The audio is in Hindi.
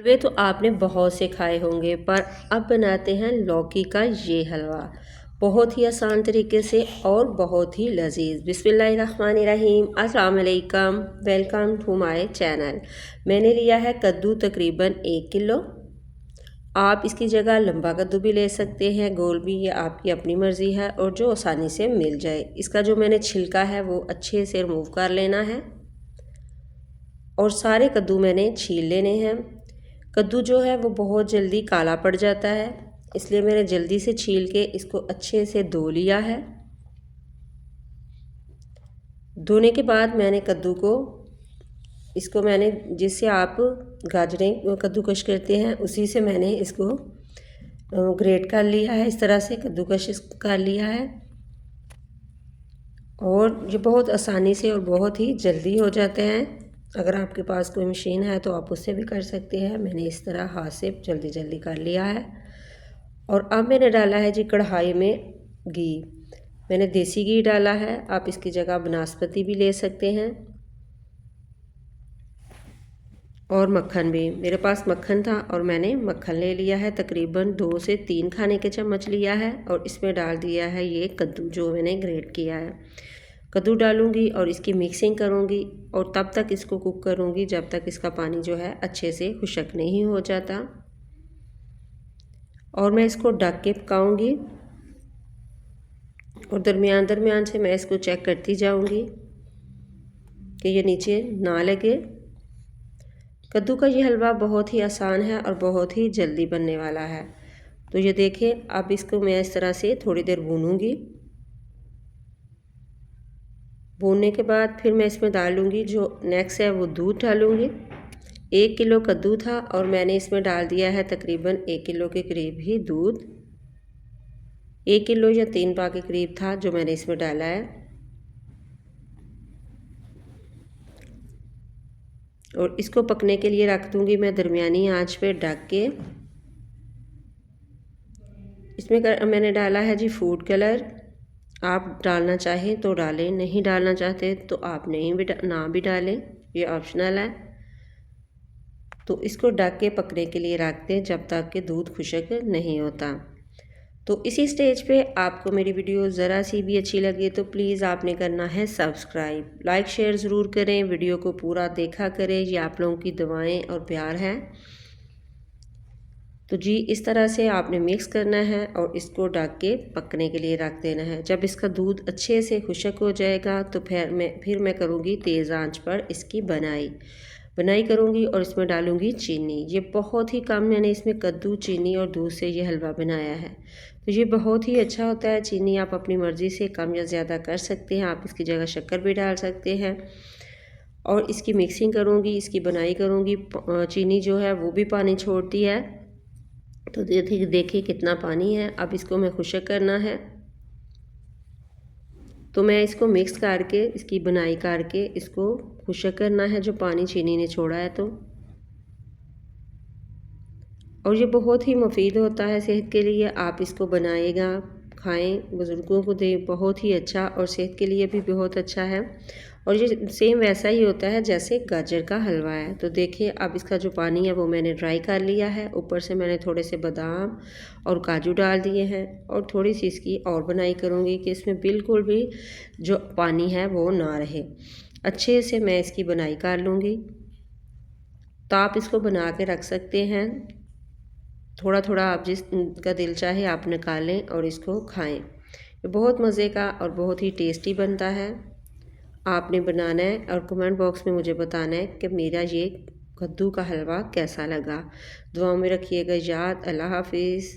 हलवे तो आपने बहुत से खाए होंगे, पर अब बनाते हैं लौकी का ये हलवा बहुत ही आसान तरीके से और बहुत ही लजीज। बिस्मिल्लाहिर्रहमानिर्रहीम। अस्सलाम वालेकुम, वेलकम टू माय चैनल। मैंने लिया है कद्दू तकरीबन 1 किलो। आप इसकी जगह लंबा कद्दू भी ले सकते हैं, गोल भी, ये आपकी अपनी मर्ज़ी है और जो आसानी से मिल जाए। इसका जो मैंने छिलका है वो अच्छे से रिमूव कर लेना है और सारे कद्दू मैंने छील लेने हैं। कद्दू जो है वो बहुत जल्दी काला पड़ जाता है, इसलिए मैंने जल्दी से छील के इसको अच्छे से धो लिया है। धोने के बाद मैंने कद्दू को इसको मैंने जिससे आप गाजरें कद्दूकश करते हैं उसी से मैंने इसको ग्रेट कर लिया है। इस तरह से कद्दूकश कर लिया है और ये बहुत आसानी से और बहुत ही जल्दी हो जाते हैं। अगर आपके पास कोई मशीन है तो आप उससे भी कर सकते हैं। मैंने इस तरह हाथ से जल्दी जल्दी कर लिया है। और अब मैंने डाला है जी कढ़ाई में घी। मैंने देसी घी डाला है, आप इसकी जगह बनास्पति भी ले सकते हैं और मक्खन भी। मेरे पास मक्खन था और मैंने मक्खन ले लिया है, तकरीबन 2 से 3 खाने के चम्मच लिया है। और इसमें डाल दिया है ये कद्दू जो मैंने ग्रेट किया है। कद्दू डालूंगी और इसकी मिक्सिंग करूंगी और तब तक इसको कुक करूंगी जब तक इसका पानी जो है अच्छे से खुश्क नहीं हो जाता। और मैं इसको ढक के पकाऊंगी और दरमियान दरमियान से मैं इसको चेक करती जाऊंगी कि ये नीचे ना लगे। कद्दू का ये हलवा बहुत ही आसान है और बहुत ही जल्दी बनने वाला है। तो ये देखें, अब इसको मैं इस तरह से थोड़ी देर भूनूंगी। भूनने के बाद फिर मैं इसमें डालूंगी जो नेक्स्ट है वो दूध डालूंगी। 1 किलो कद्दू था और मैंने इसमें डाल दिया है तकरीबन 1 किलो के करीब ही दूध। 1 किलो या 3 पा के करीब था जो मैंने इसमें डाला है। और इसको पकने के लिए रख दूंगी मैं दरमियानी आंच पे ढक के। इसमें मैंने डाला है जी फूड कलर। आप डालना चाहें तो डालें, नहीं डालना चाहते तो आप ना भी डालें, ये ऑप्शनल है। तो इसको ढक के पकने के लिए रख दें जब तक कि दूध खुश्क नहीं होता। तो इसी स्टेज पे आपको मेरी वीडियो ज़रा सी भी अच्छी लगे तो प्लीज़ आपने करना है सब्सक्राइब, लाइक शेयर ज़रूर करें, वीडियो को पूरा देखा करें, ये आप लोगों की दुआएं और प्यार है। तो जी इस तरह से आपने मिक्स करना है और इसको ढक के पकने के लिए रख देना है। जब इसका दूध अच्छे से खुश्क हो जाएगा तो फिर मैं करूँगी तेज़ आंच पर इसकी बनाई करूँगी और इसमें डालूँगी चीनी। ये बहुत ही कम मैंने इसमें कद्दू, चीनी और दूध से ये हलवा बनाया है। तो ये बहुत ही अच्छा होता है। चीनी आप अपनी मर्ज़ी से कम या ज़्यादा कर सकते हैं, आप इसकी जगह शक्कर भी डाल सकते हैं। और इसकी मिक्सिंग करूँगी, इसकी बनाई करूँगी। चीनी जो है वो भी पानी छोड़ती है, तो देखिए कितना पानी है। अब इसको मैं खुश्क करना है, तो मैं इसको मिक्स करके इसकी बनाई करके इसको खुश्क करना है जो पानी चीनी ने छोड़ा है। तो और ये बहुत ही मुफीद होता है सेहत के लिए। आप इसको बनाएगा, खाएं, बुज़ुर्गों को दें, बहुत ही अच्छा और सेहत के लिए भी बहुत अच्छा है। और ये सेम वैसा ही होता है जैसे गाजर का हलवा है। तो देखिए अब इसका जो पानी है वो मैंने ड्राई कर लिया है। ऊपर से मैंने थोड़े से बादाम और काजू डाल दिए हैं और थोड़ी सी इसकी और बनाई करूँगी कि इसमें बिल्कुल भी जो पानी है वो ना रहे। अच्छे से मैं इसकी बनाई कर लूँगी। तो आप इसको बना के रख सकते हैं, थोड़ा थोड़ा आप जिसका दिल चाहे आप निकालें और इसको खाएं। ये बहुत मज़े का और बहुत ही टेस्टी बनता है। आपने बनाना है और कमेंट बॉक्स में मुझे बताना है कि मेरा ये कद्दू का हलवा कैसा लगा। दुआओं में रखिएगा याद। अल्लाह हाफिज़।